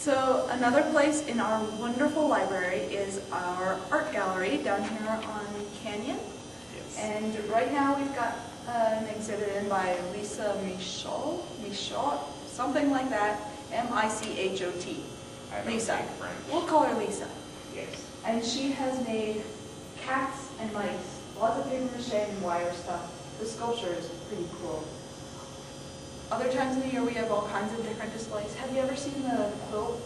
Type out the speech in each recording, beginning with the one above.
So another place in our wonderful library is our art gallery down here on Canyon. Yes. And right now we've got an exhibit in by Lisa Michaud, something like that, M-I-C-H-O-T. Lisa. We'll call her Lisa. Yes. And she has made cats and mice, lots of paper mache and wire stuff. The sculpture is pretty cool. Other times in the year we have all kinds of different displays. Have you ever seen the quilt?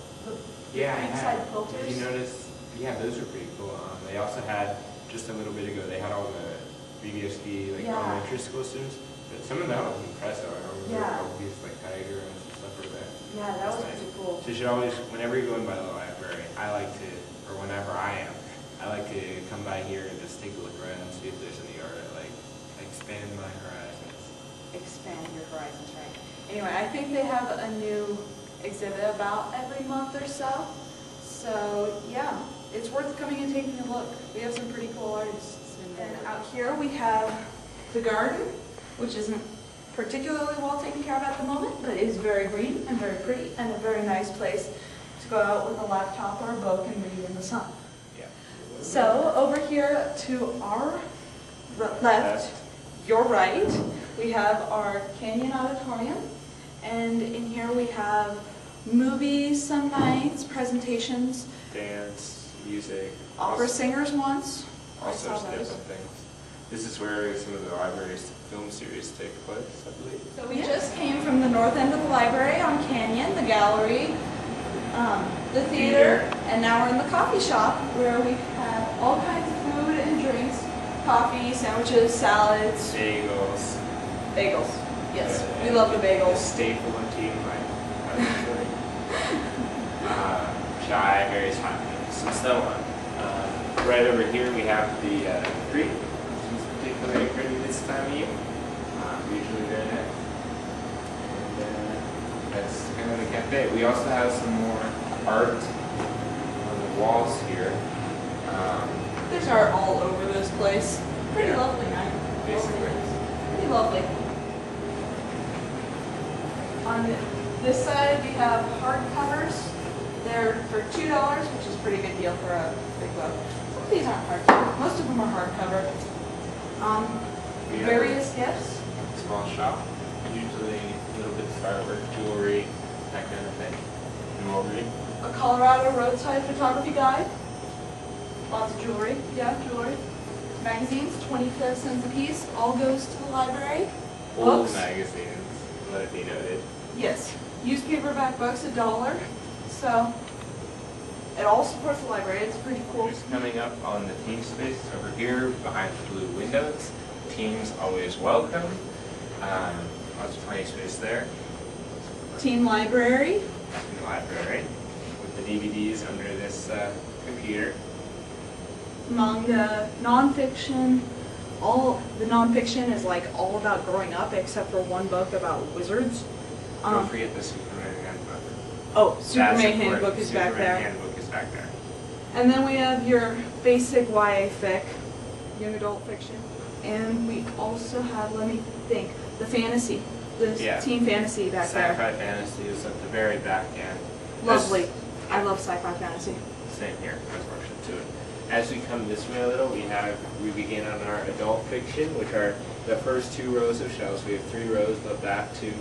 Yeah, I inside have. quilters? Did you notice? Yeah, those are pretty cool. They also had, just a little bit ago, they had all the BBSB elementary school students. But some of that was impressive. I remember all these tiger and stuff like that. Yeah, that was pretty cool. So you should always, whenever you're going by the library, I like to, or whenever I am, I like to come by here and just take a look around and see if there's any art. Expand my horizons. Expand your horizons, right. Anyway, I think they have a new exhibit about every month or so. So yeah, it's worth coming and taking a look. We have some pretty cool artists. And out here we have the garden, which isn't particularly well taken care of at the moment, but is very green and very pretty and a very nice place to go out with a laptop or a book and read in the sun. Yeah. So over here to our left, your right, we have our Canyon Auditorium, and in here we have movies some nights, presentations, dance, music, opera singers once. All sorts of different things. This is where some of the library's film series take place, I believe. So we just came from the north end of the library on Canyon, the gallery, the theater, and now we're in the coffee shop where we have all kinds of food and drinks, coffee, sandwiches, salads. Bagels. Bagels. Yes, we love the bagels. The staple of tea life. Chai, various hot drinks, and so on. Right over here we have the creek, which is particularly pretty this time of year. Usually very nice. And that's kind of the cafe. We also have some more art on the walls here. There's art all over this place. Pretty lovely night. Basically. Pretty lovely. On this side we have hardcovers. They're for $2, which is a pretty good deal for a big book. Some of these aren't hardcover. Most of them are hardcover. Various gifts. Small shop. Usually a little bit of artwork, jewelry, that kind of thing. Jewelry. A Colorado roadside photography guide. Lots of jewelry. Yeah, jewelry. Magazines, 25 cents a piece. All goes to the library. Old Books. magazines, let it be noted. Yes. Used paperback books, $1. So it all supports the library. It's pretty cool. Just coming up on the team space over here behind the blue windows. Teams always welcome. Lots of plenty of space there. Teen library. In the library with the DVDs under this computer. Manga, nonfiction. All the nonfiction is all about growing up, except for one book about wizards. Don't forget the Superman handbook. Oh, Superman That's handbook is back there. Superman handbook is back there. And then we have your basic YA fic, young adult fiction. And we also have, let me think, the fantasy, the teen fantasy back there. Sci-fi fantasy is at the very back end. Lovely. I love sci-fi fantasy. Same here. There's more to it. As we come this way a little, we begin on our adult fiction, which are the first 2 rows of shelves. We have 3 rows, but that 2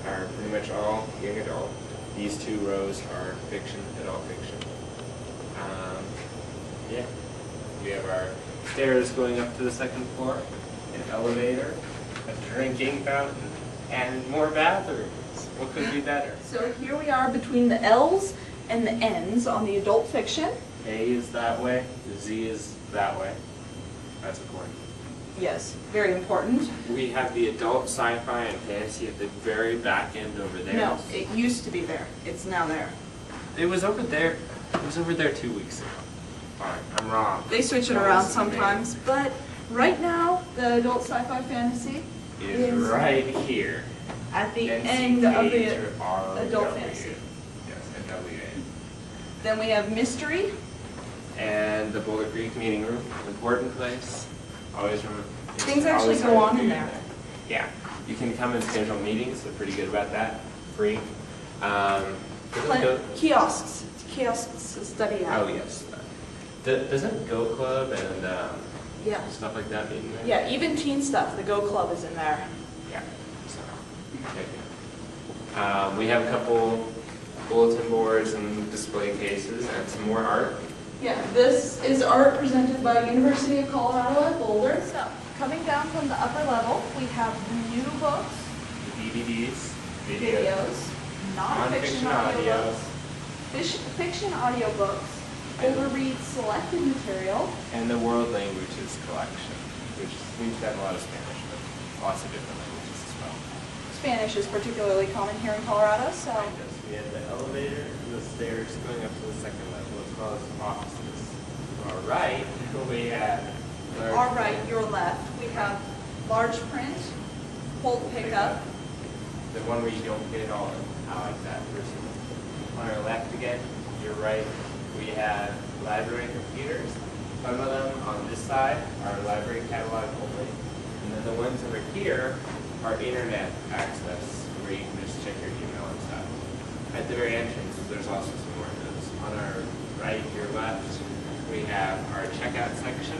are pretty much all young adult. These 2 rows are fiction, adult fiction. Yeah. We have our stairs going up to the 2nd floor, an elevator, a drinking fountain, and more bathrooms. What could be better? So here we are between the L's and the N's on the adult fiction. A is that way, the Z is that way. That's important. Yes, very important. We have the adult sci-fi and fantasy at the very back end over there. No, it used to be there. It's now there. It was over there. It was over there 2 weeks ago. Fine, I'm wrong. They switch it around sometimes, but right now the adult sci-fi fantasy is right here. At the end of the adult NCHRW. fantasy. Yes, NWA. Then we have mystery. And the Boulder Creek meeting room, important place. Always remember. Things actually go on in there. Yeah, you can come and schedule meetings. They're pretty good about that. Free. Kiosks. Kiosks to study at. Oh, yes. Doesn't Go Club and Yeah. stuff like that mean there? Yeah, even teen stuff. The Go Club is in there. Yeah. So, okay. We have a couple bulletin boards and display cases and some more art. Yeah, this is art presented by University of Colorado at Boulder. So, coming down from the upper level, we have new books, DVDs, videos, non-fiction audiobooks, fiction audiobooks, Boulder Reads selected material, and the World Languages collection, which seems to have a lot of Spanish, but lots of different languages as well. Spanish is particularly common here in Colorado, so We have the elevator and the stairs going up to the second level as well as offices. To our right, we have our right, your left, we have large print, hold pickup, the one where you don't get it all in. I like that person. On our left again, your right, we have library computers. Some of them on this side are library catalog only. And then the ones over here are internet access, where you can just check your email and stuff. At the very entrance, there's also some more of those. On our right, your left, we have our checkout section,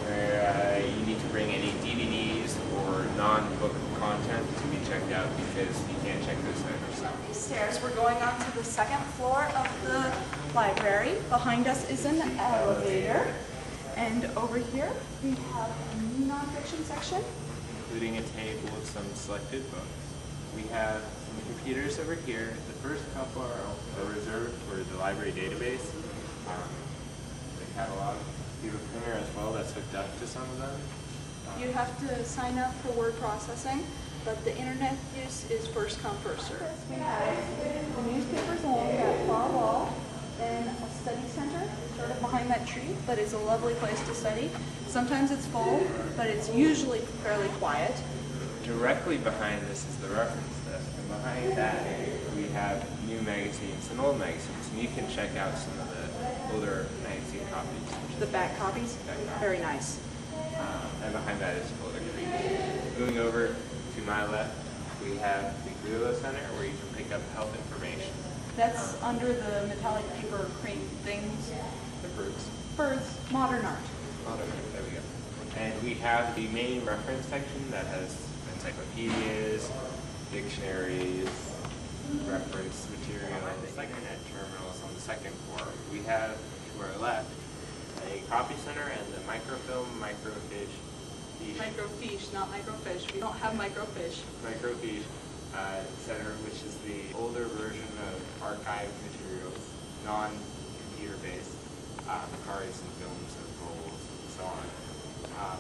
where you need to bring any DVDs or non-book content to be checked out because you can't check those out yourself. these stairs. We're going on to the second floor of the library. Behind us is an elevator. And over here, we have a new nonfiction section. Including a table of some selected books. We have some computers over here. The first couple are reserved for the library database, the catalog. We have a printer as well that's hooked up to some of them. You have to sign up for word processing, but the internet use is first come, first served. We have the newspapers along that far wall, then a study center sort of behind that tree, but it's a lovely place to study. Sometimes it's full, but it's usually fairly quiet. Directly behind this is the reference desk, and behind that we have new magazines and old magazines, and you can check out some of the older magazine copies. The back copies, very nice. And behind that is Boulder Creek. Moving over to my left, we have the Grillo Center, where you can pick up health information. That's under the metallic paper crane things. The fruits. Birds, modern art. There we go. And we have the main reference section that has encyclopedias, dictionaries, reference material, and the internet terminals on the second floor. We have, to our left, a copy center and the microfilm, microfiche, Microfiche, not microfish. We don't have microfiche. microfiche center, which is the older version of archive materials, non-computer based, cards and films and rolls and so on.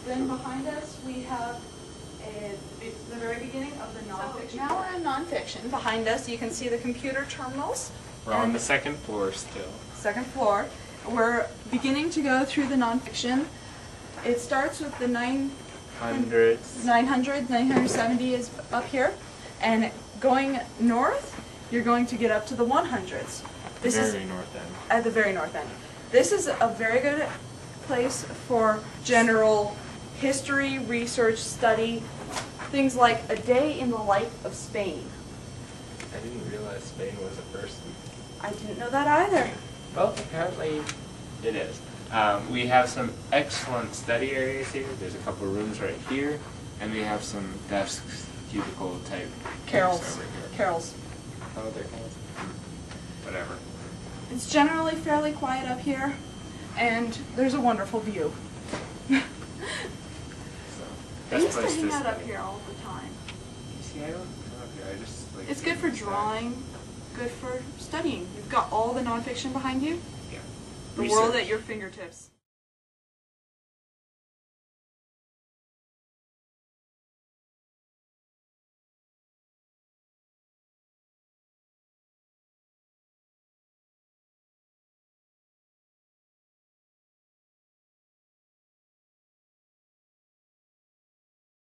Then behind us we have the very beginning of the nonfiction. Now we're in nonfiction. Behind us you can see the computer terminals. We're on the second floor still. Second floor. We're beginning to go through the nonfiction. It starts with the 900, 970 is up here, and going north, you're going to get up to the 100s. This is north end. At the very north end. This is a very good place for general history, research, study, things like a day in the life of Spain. I didn't realize Spain was a person. I didn't know that either. Well, apparently it is. We have some excellent study areas here. There's a couple of rooms right here, and we have some desks, cubicle type Carol's. things over here. Carol's. Oh, they're Carol's? Whatever. It's generally fairly quiet up here, and there's a wonderful view. So, I best used to place hang out study. up here all the time. You see, I don't know up here. I just like. It's good for drawing, good for studying. You've got all the nonfiction behind you. Yeah. The world Research. at your fingertips.